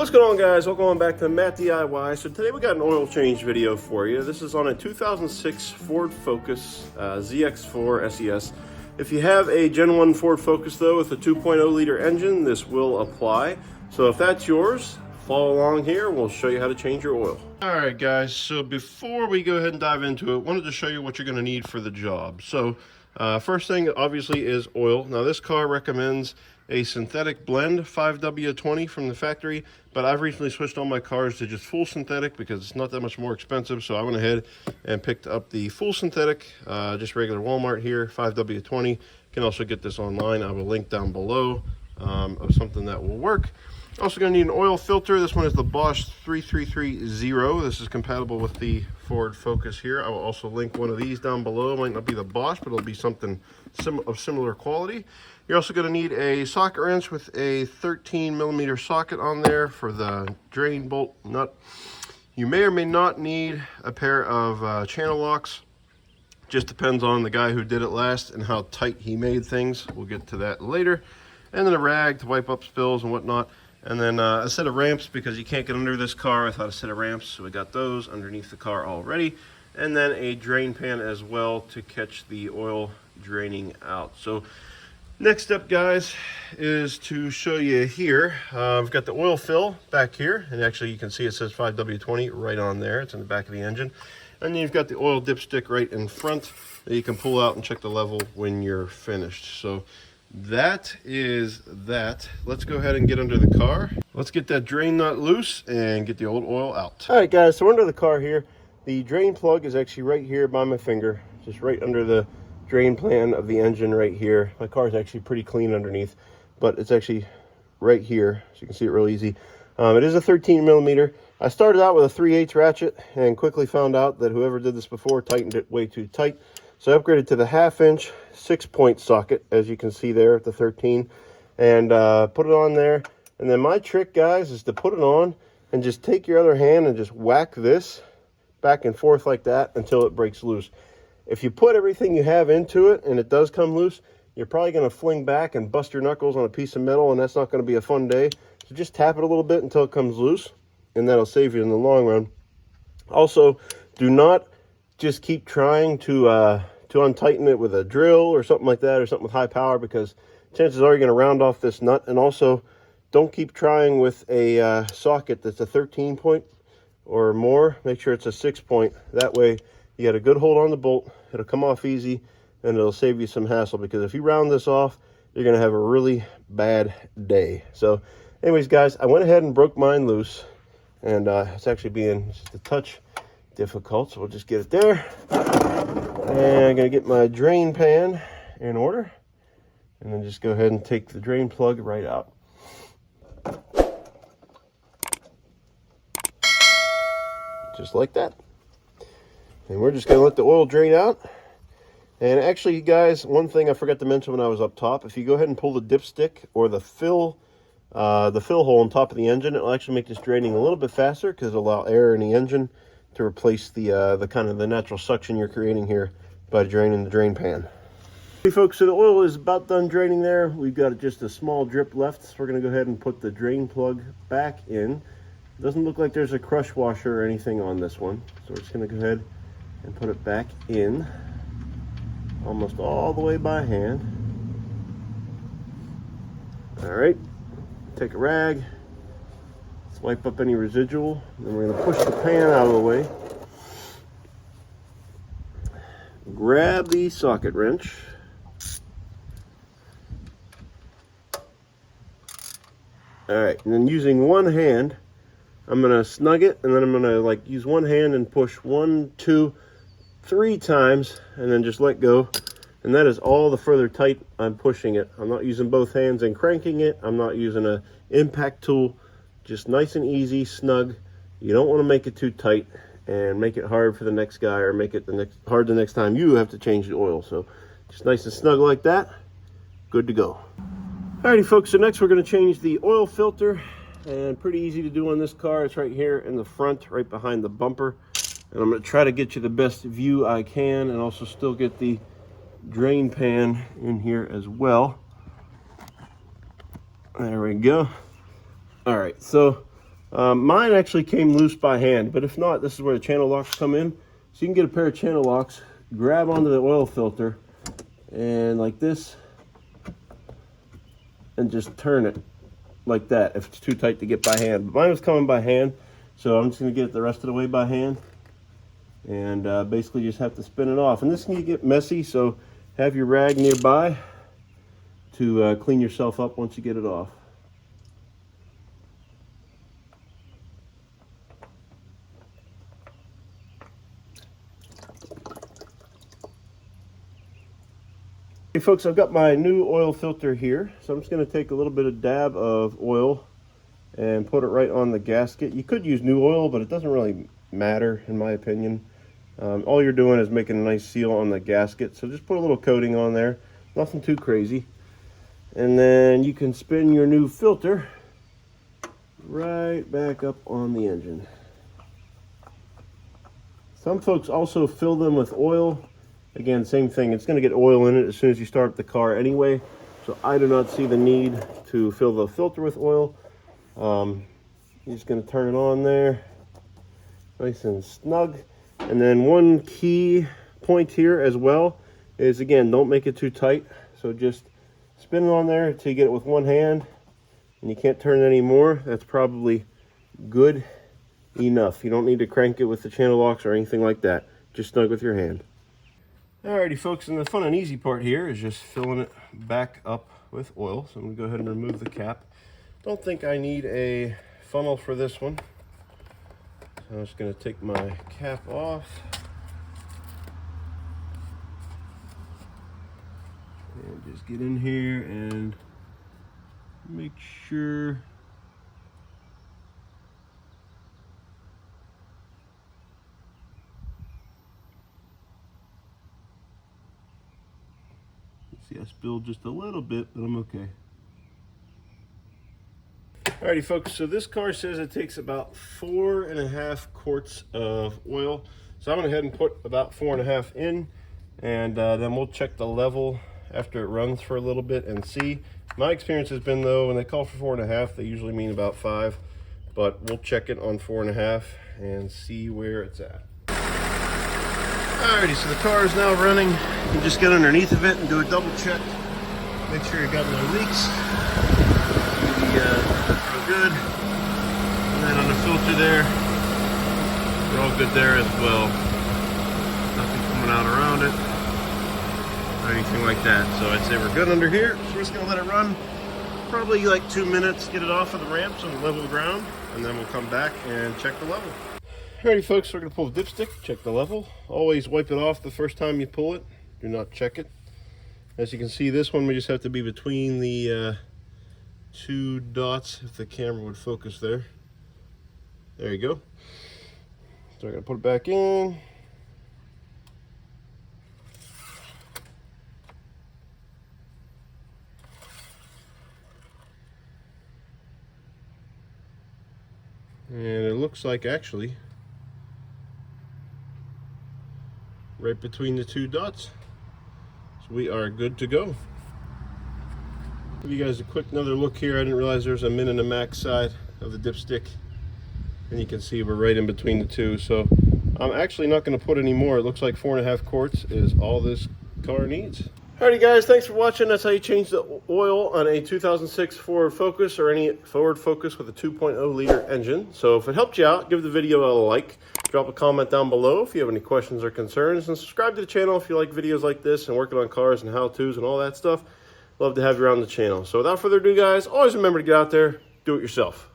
What's going on, guys? Welcome back to Matt DIY. So today we got an oil change video for you. This is on a 2006 Ford Focus ZX4 SES. If you have a Gen 1 Ford Focus though with a 2.0 liter engine, this will apply. So if that's yours, follow along here. We'll show you how to change your oil. All right, guys. So before we go ahead and dive into it, I wanted to show you what you're going to need for the job. So first thing obviously is oil. Now this car recommends a synthetic blend 5W20 from the factory, but I've recently switched all my cars to just full synthetic because it's not that much more expensive. So I went ahead and picked up the full synthetic, just regular Walmart here, 5W20. You can also get this online. I have a link down below of something that will work. Also going to need an oil filter. This one is the Bosch 3330. This is compatible with the Ford Focus here. I will also link one of these down below. It might not be the Bosch, but it'll be something of similar quality. You're also going to need a socket wrench with a 13mm socket on there for the drain bolt nut. You may or may not need a pair of channel locks. Just depends on the guy who did it last and how tight he made things. We'll get to that later. And then a rag to wipe up spills and whatnot. And then a set of ramps, because you can't get under this car. I thought a set of ramps, so we got those underneath the car already. And then a drain pan as well to catch the oil draining out. So next step, guys, is to show you here. I've got the oil fill back here, and actually you can see it says 5W20 right on there. It's in the back of the engine. And then you've got the oil dipstick right in front that you can pull out and check the level when you're finished. So that is that. Let's go ahead and get under the car. Let's get that drain nut loose and get the old oil out. All right, guys, so under the car here, the drain plug is actually right here by my finger, just right under the drain pan of the engine right here. My car is actually pretty clean underneath, but it's actually right here, so you can see it real easy. It is a 13mm. I started out with a 3/8 ratchet and quickly found out that whoever did this before tightened it way too tight. So I upgraded to the 1/2" 6-point socket, as you can see there at the 13, and put it on there. And then my trick, guys, is to put it on and just take your other hand and just whack this back and forth like that until it breaks loose. If you put everything you have into it and it does come loose, you're probably going to fling back and bust your knuckles on a piece of metal, and that's not going to be a fun day. So just tap it a little bit until it comes loose, and that'll save you in the long run. Also, do not just keep trying to untighten it with a drill or something like that, or something with high power, because chances are you're going to round off this nut. And also, don't keep trying with a socket that's a 13-point or more. Make sure it's a 6-point. That way you got a good hold on the bolt. It'll come off easy, and it'll save you some hassle, because if you round this off, you're going to have a really bad day. So anyways, guys, I went ahead and broke mine loose, and it's actually being just a touch difficult, so we'll just get it there. And I'm going to get my drain pan in order, and then just go ahead and take the drain plug right out. Just like that. And we're just going to let the oil drain out. And actually, guys, one thing I forgot to mention when I was up top, if you go ahead and pull the dipstick or the fill hole on top of the engine, it'll actually make this draining a little bit faster, because it'll allow air in the engine to replace the kind of the natural suction you're creating here by draining the drain pan. Okay, folks, so the oil is about done draining there. We've got just a small drip left, so we're going to go ahead and put the drain plug back in. Doesn't look like there's a crush washer or anything on this one, so we're just going to go ahead and put it back in, almost all the way by hand. All right, take a rag, let's wipe up any residual, then we're going to push the pan out of the way. Grab the socket wrench. All right, and then using one hand, I'm going to snug it, and then I'm going to use one hand and push 1, 2, 3 times, and then just let go. And that is all the further tight I'm pushing it. I'm not using both hands and cranking it. I'm not using an impact tool. Just nice and easy, snug. You don't want to make it too tight and make it hard for the next guy, or make it hard the next time you have to change the oil. So just nice and snug like that. Good to go. Alrighty, folks, so next we're going to change the oil filter, and pretty easy to do on this car. It's right here in the front, right behind the bumper. And I'm going to try to get you the best view I can, and also still get the drain pan in here as well. There we go. All right, so Mine actually came loose by hand, but if not, this is where the channel locks come in. So you can get a pair of channel locks, grab onto the oil filter, and like this, and just turn it like that if it's too tight to get by hand. But mine was coming by hand, so I'm just going to get it the rest of the way by hand, and basically just have to spin it off. And this can get messy, so have your rag nearby to clean yourself up once you get it off. Hey folks, I've got my new oil filter here, so I'm just going to take a little bit of dab of oil and put it right on the gasket. You could use new oil, but it doesn't really matter in my opinion. All you're doing is making a nice seal on the gasket, so just put a little coating on there, nothing too crazy. And then you can spin your new filter right back up on the engine. Some folks also fill them with oil. Again, same thing, it's going to get oil in it as soon as you start up the car anyway, so I do not see the need to fill the filter with oil. You're just going to turn it on there, nice and snug. And then one key point here as well is, again, don't make it too tight, so just spin it on there until you get it with one hand, and you can't turn it anymore. That's probably good enough. You don't need to crank it with the channel locks or anything like that, just snug with your hand. Alrighty folks, and the fun and easy part here is just filling it back up with oil. So I'm going to go ahead and remove the cap. Don't think I need a funnel for this one. So I'm just going to take my cap off. And just get in here and make sure see, I spilled just a little bit, but I'm okay. Alrighty folks, so this car says it takes about 4.5 quarts of oil. So I'm going to go ahead and put about 4.5 in, and then we'll check the level after it runs for a little bit and see. My experience has been, though, when they call for 4.5, they usually mean about 5, but we'll check it on 4.5 and see where it's at. Alrighty, so the car is now running. You can just get underneath of it and do a double check. Make sure you got no leaks. Real good. And then on the filter there, we're all good there as well. Nothing coming out around it or anything like that. So I'd say we're good under here. So we're just gonna let it run probably like 2 minutes, get it off of the ramps on the level ground, and then we'll come back and check the level. Alrighty folks, we're going to pull the dipstick, check the level. Always wipe it off the first time you pull it. Do not check it. As you can see, this one we just have to be between the two dots, if the camera would focus there. There you go. So I'm going to put it back in. And it looks like actually right between the two dots. So we are good to go. Give you guys a quick another look here. I didn't realize there's a min and a max side of the dipstick. And you can see we're right in between the two. So I'm actually not going to put any more. It looks like 4.5 quarts is all this car needs. Alrighty guys, thanks for watching. That's how you change the oil on a 2006 Ford Focus or any Ford Focus with a 2.0 liter engine. So if it helped you out, give the video a like, drop a comment down below if you have any questions or concerns, and subscribe to the channel if you like videos like this and working on cars and how-tos and all that stuff. Love to have you around the channel. So without further ado guys, always remember to get out there, do it yourself.